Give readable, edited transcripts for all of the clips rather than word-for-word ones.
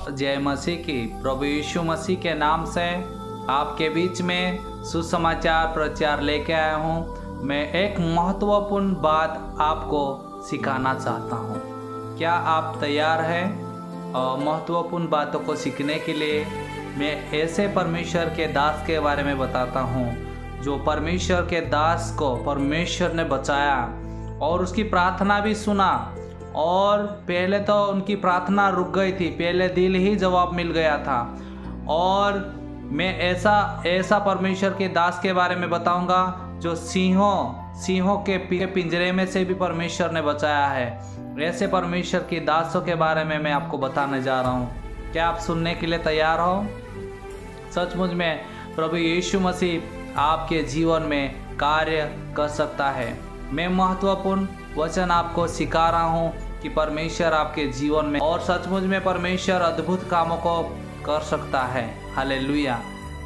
जय मसीह की। प्रभु यीशु मसीह के नाम से आपके बीच में सुसमाचार प्रचार लेके आया हूँ। मैं एक महत्वपूर्ण बात आपको सिखाना चाहता हूँ। क्या आप तैयार हैं महत्वपूर्ण बातों को सीखने के लिए? मैं ऐसे परमेश्वर के दास के बारे में बताता हूँ जो परमेश्वर के दास को परमेश्वर ने बचाया और उसकी प्रार्थना भी सुना। और पहले तो उनकी प्रार्थना रुक गई थी, पहले दिल ही जवाब मिल गया था। और मैं ऐसा परमेश्वर के दास के बारे में बताऊंगा जो सिंहों के पिंजरे में से भी परमेश्वर ने बचाया है। ऐसे परमेश्वर के दासों के बारे में मैं आपको बताने जा रहा हूँ। क्या आप सुनने के लिए तैयार हो? सचमुच में प्रभु यीशु मसीह आपके जीवन में कार्य कर सकता है। मैं महत्वपूर्ण वचन आपको सिखा रहा हूँ कि परमेश्वर आपके जीवन में और सचमुच में परमेश्वर अद्भुत कामों को कर सकता है। हालेलुया।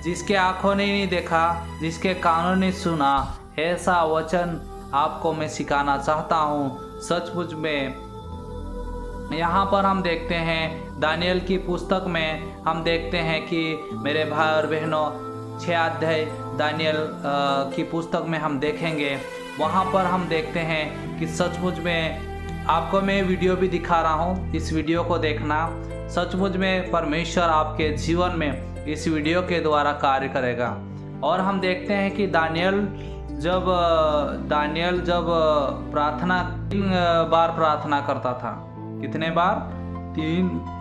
जिसके आंखों ने नहीं देखा, जिसके कानों ने सुना, ऐसा वचन आपको मैं सिखाना चाहता हूँ। सचमुच में यहाँ पर हम देखते हैं दानियल की पुस्तक में हम देखते हैं कि मेरे भाई और बहनों 6 अध्याय दानियल की पुस्तक में हम देखेंगे। वहाँ पर हम देखते हैं कि सचमुच में आपको मैं वीडियो भी दिखा रहा हूँ, इस वीडियो को देखना। सचमुच में परमेश्वर आपके जीवन में इस वीडियो के द्वारा कार्य करेगा। और हम देखते हैं कि दानियल जब प्रार्थना 3 बार प्रार्थना करता था। कितने बार?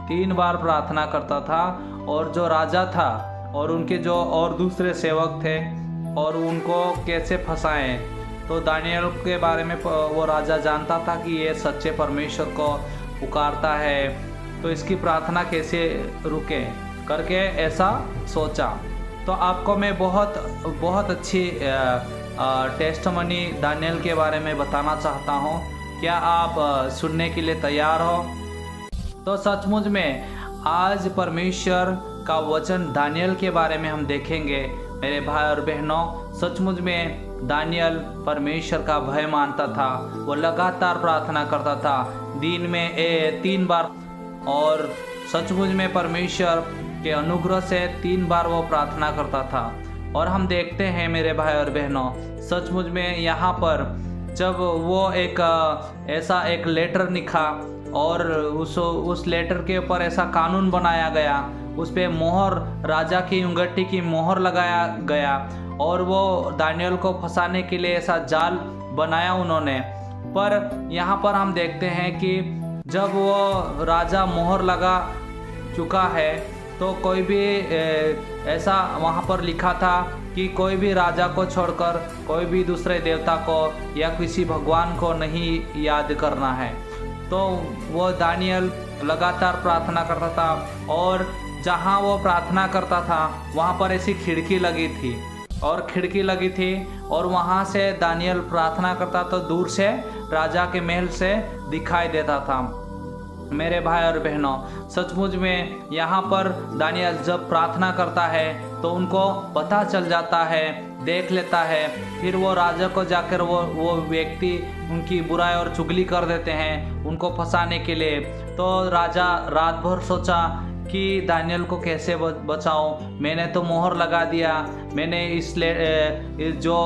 3 बार प्रार्थना करता था। और जो राजा था और उनके जो और दूसरे सेवक थे और उनको कैसे फंसाएं, तो दानियल के बारे में वो राजा जानता था कि ये सच्चे परमेश्वर को पुकारता है, तो इसकी प्रार्थना कैसे रुके करके ऐसा सोचा। तो आपको मैं बहुत अच्छी टेस्टमनी दानियल के बारे में बताना चाहता हूँ। क्या आप सुनने के लिए तैयार हो? तो सचमुच में आज परमेश्वर का वचन दानियल के बारे में हम देखेंगे। मेरे भाई और बहनों, सचमुच में दानियल परमेश्वर का भय मानता था। वो लगातार प्रार्थना करता था, दिन में 3 बार। और सचमुच में परमेश्वर के अनुग्रह से 3 बार वो प्रार्थना करता था। और हम देखते हैं मेरे भाई और बहनों, सचमुच में यहाँ पर जब वो ऐसा एक लेटर लिखा और उस लेटर के ऊपर ऐसा कानून बनाया गया, उस पर मोहर, राजा की अंगूठी की मोहर लगाया गया और वो दानियल को फंसाने के लिए ऐसा जाल बनाया उन्होंने। पर यहाँ पर हम देखते हैं कि जब वो राजा मोहर लगा चुका है तो कोई भी ऐसा वहाँ पर लिखा था कि कोई भी राजा को छोड़कर कोई भी दूसरे देवता को या किसी भगवान को नहीं याद करना है। तो वो दानियल लगातार प्रार्थना करता था और जहाँ वो प्रार्थना करता था वहाँ पर ऐसी खिड़की लगी थी और वहाँ से दानियल प्रार्थना करता तो दूर से राजा के महल से दिखाई देता था। मेरे भाई और बहनों, सचमुच में यहाँ पर दानियल जब प्रार्थना करता है तो उनको पता चल जाता है, देख लेता है। फिर वो राजा को जाकर वो व्यक्ति उनकी बुराई और चुगली कर देते हैं उनको फंसाने के लिए। तो राजा रात भर सोचा कि दानियल को कैसे बचाऊं। मैंने तो मोहर लगा दिया, मैंने जो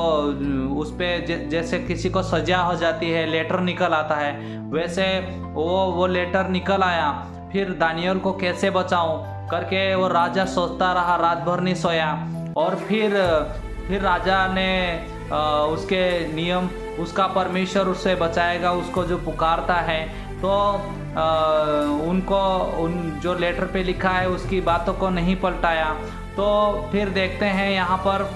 उस पे जैसे किसी को सजा हो जाती है, लेटर निकल आता है, वैसे वो लेटर निकल आया। फिर दानियल को कैसे बचाऊं करके वो राजा सोचता रहा, रात भर नहीं सोया। और फिर राजा ने उसके नियम, उसका परमेश्वर उससे बचाएगा, उसको जो पुकारता है। तो जो लेटर पे लिखा है उसकी बातों को नहीं पलटाया। तो फिर देखते हैं यहाँ पर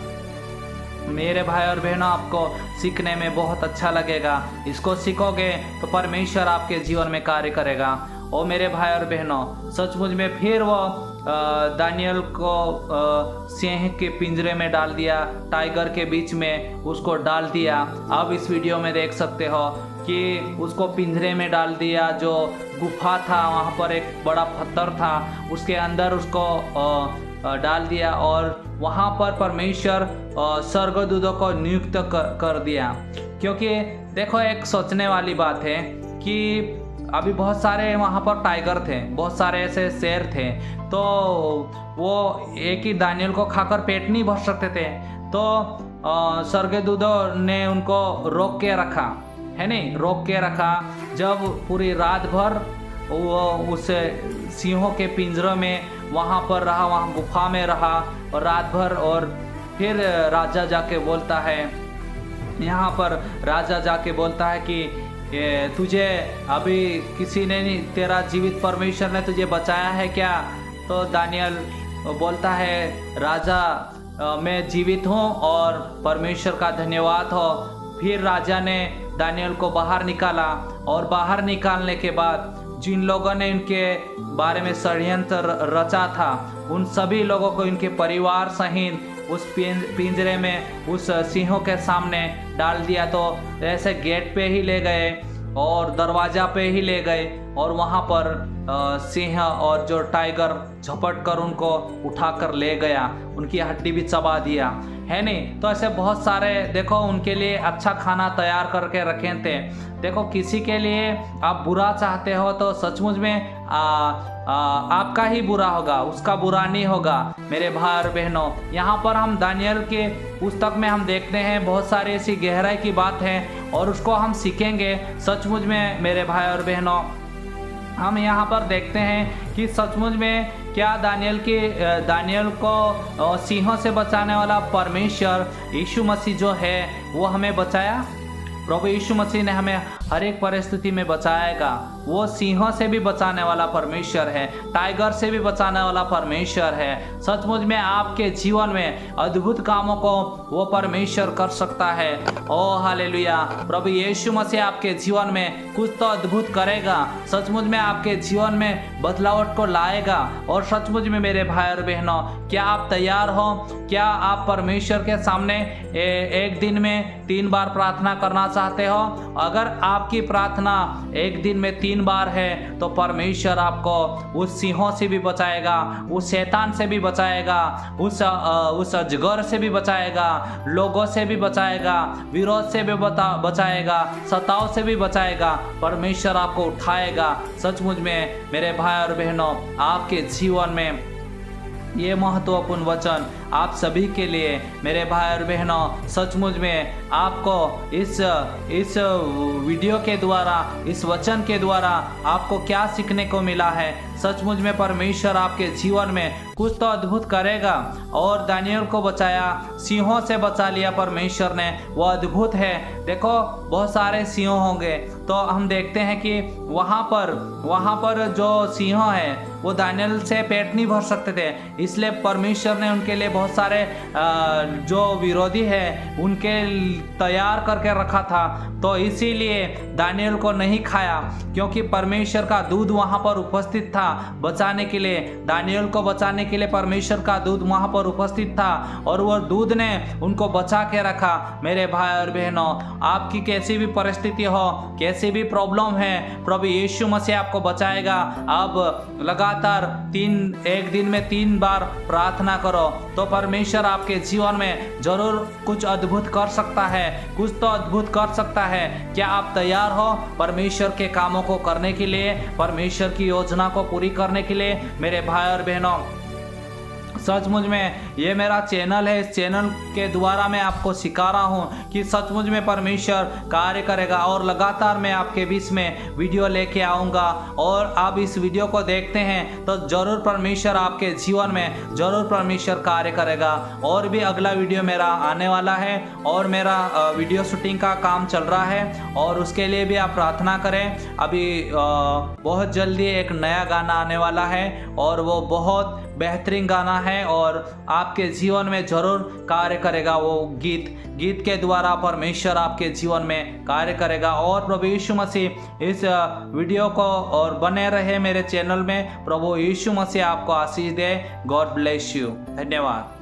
मेरे भाई और बहनों, आपको सीखने में बहुत अच्छा लगेगा। इसको सीखोगे तो परमेश्वर आपके जीवन में कार्य करेगा। और मेरे भाई और बहनों, सचमुच में फिर वो दानियल को सिंह के पिंजरे में डाल दिया, टाइगर के बीच में उसको डाल दिया। अब इस वीडियो में देख सकते हो कि उसको पिंजरे में डाल दिया। जो गुफा था वहाँ पर एक बड़ा पत्थर था, उसके अंदर उसको डाल दिया और वहाँ पर परमेश्वर स्वर्गदूतों को नियुक्त कर दिया। क्योंकि देखो, एक सोचने वाली बात है कि अभी बहुत सारे वहाँ पर टाइगर थे, बहुत सारे ऐसे शेर थे, तो वो एक ही दानियल को खाकर पेट नहीं भर सकते थे। तो स्वर्गदूतों ने उनको रोक के रखा, है नहीं, रोक के रखा। जब पूरी रात भर वो उस सिंहों के पिंजरों में वहाँ पर रहा, वहाँ गुफा में रहा और रात भर। और फिर राजा जाके बोलता है, यहाँ पर राजा जाके बोलता है कि तुझे अभी किसी ने नहीं, तेरा जीवित परमेश्वर ने तुझे बचाया है क्या? तो दानियल बोलता है, राजा मैं जीवित हूँ और परमेश्वर का धन्यवाद हो। फिर राजा ने दानियल को बाहर निकाला और बाहर निकालने के बाद जिन लोगों ने इनके बारे में षड्यंत्र रचा था उन सभी लोगों को इनके परिवार सहित उस पिंजरे में उस सिंहों के सामने डाल दिया। तो ऐसे गेट पे ही ले गए और दरवाजा पे ही ले गए और वहाँ पर सिंह और जो टाइगर झपट कर उनको उठाकर ले गया, उनकी हड्डी भी चबा दिया, है नहीं। तो ऐसे बहुत सारे देखो उनके लिए अच्छा खाना तैयार करके रखे थे। देखो किसी के लिए आप बुरा चाहते हो तो सचमुच में आपका ही बुरा होगा, उसका बुरा नहीं होगा। मेरे भाई और बहनों, यहाँ पर हम दानियल के पुस्तक में हम देखते हैं बहुत सारी ऐसी गहराई की बात है और उसको हम सीखेंगे। सचमुच में मेरे भाई और बहनों, हम यहाँ पर देखते हैं कि सचमुच में क्या दानियल को सिंहों से बचाने वाला परमेश्वर यीशु मसीह जो है वो हमें बचाया। प्रभु यीशु मसीह ने हमें हर एक परिस्थिति में बचाएगा। वो सिंहों से भी बचाने वाला परमेश्वर है, टाइगर से भी बचाने वाला परमेश्वर है। सचमुच में आपके जीवन में अद्भुत कामों को वो परमेश्वर कर सकता है। ओ हालेलुया, प्रभु यीशु मसीह आपके जीवन में कुछ तो अद्भुत करेगा, सचमुच में आपके जीवन में बदलावट को लाएगा। और सचमुच में मेरे भाई और बहनों, क्या आप तैयार हो? क्या आप परमेश्वर के सामने एक दिन में 3 बार प्रार्थना करना चाहते हो? अगर आपकी प्रार्थना एक दिन में 3 बार है तो परमेश्वर आपको उस सिंहों से भी बचाएगा, उस शैतान से भी बचाएगा, उस अजगर से भी बचाएगा, लोगों से भी बचाएगा, विरोध से भी बचाएगा, सताव से भी बचाएगा। परमेश्वर आपको उठाएगा। सचमुच में मेरे भाई और बहनों, आपके जीवन में ये महत्वपूर्ण वचन आप सभी के लिए मेरे भाई और बहनों। सचमुच में आपको इस वीडियो के द्वारा, इस वचन के द्वारा आपको क्या सीखने को मिला है? सचमुच में परमेश्वर आपके जीवन में कुछ तो अद्भुत करेगा। और दानियल को बचाया, सिंहों से बचा लिया परमेश्वर ने, वो अद्भुत है। देखो बहुत सारे सिंह होंगे तो हम देखते हैं कि वहाँ पर जो सिंह है वो दानियल से पेट नहीं भर सकते थे, इसलिए परमेश्वर ने उनके लिए बहुत सारे जो विरोधी है उनके तैयार करके रखा था। तो इसीलिए दानियल को नहीं खाया, क्योंकि परमेश्वर का दूध वहाँ पर उपस्थित था बचाने के लिए। दानियल को बचाने के लिए परमेश्वर का दूध वहाँ पर उपस्थित था और वह दूध ने उनको बचा के रखा। मेरे भाई और बहनों, आपकी कैसी भी परिस्थिति हो, कैसी भी प्रॉब्लम है, प्रभु यीशु मसीह आपको बचाएगा। अब लगातार एक दिन में 3 बार प्रार्थना करो तो परमेश्वर आपके जीवन में जरूर कुछ अद्भुत कर सकता है, कुछ तो अद्भुत कर सकता है। क्या आप तैयार हो परमेश्वर के कामों को करने के लिए, परमेश्वर की योजना को पूरी करने के लिए? मेरे भाई और बहनों, सचमुच में ये मेरा चैनल है, इस चैनल के द्वारा मैं आपको सिखा रहा हूँ कि सचमुच में परमेश्वर कार्य करेगा और लगातार मैं आपके बीच में वीडियो लेके आऊँगा। और आप इस वीडियो को देखते हैं तो ज़रूर परमेश्वर आपके जीवन में ज़रूर परमेश्वर कार्य करेगा। और भी अगला वीडियो मेरा आने वाला है और मेरा वीडियो शूटिंग का काम चल रहा है और उसके लिए भी आप प्रार्थना करें। अभी बहुत जल्दी एक नया गाना आने वाला है और वो बहुत बेहतरीन गाना है और आपके जीवन में जरूर कार्य करेगा। वो गीत के द्वारा परमेश्वर आपके जीवन में कार्य करेगा। और प्रभु यीशु मसीह इस वीडियो को और बने रहे मेरे चैनल में। प्रभु यीशु मसीह आपको आशीष दे। God bless you. धन्यवाद।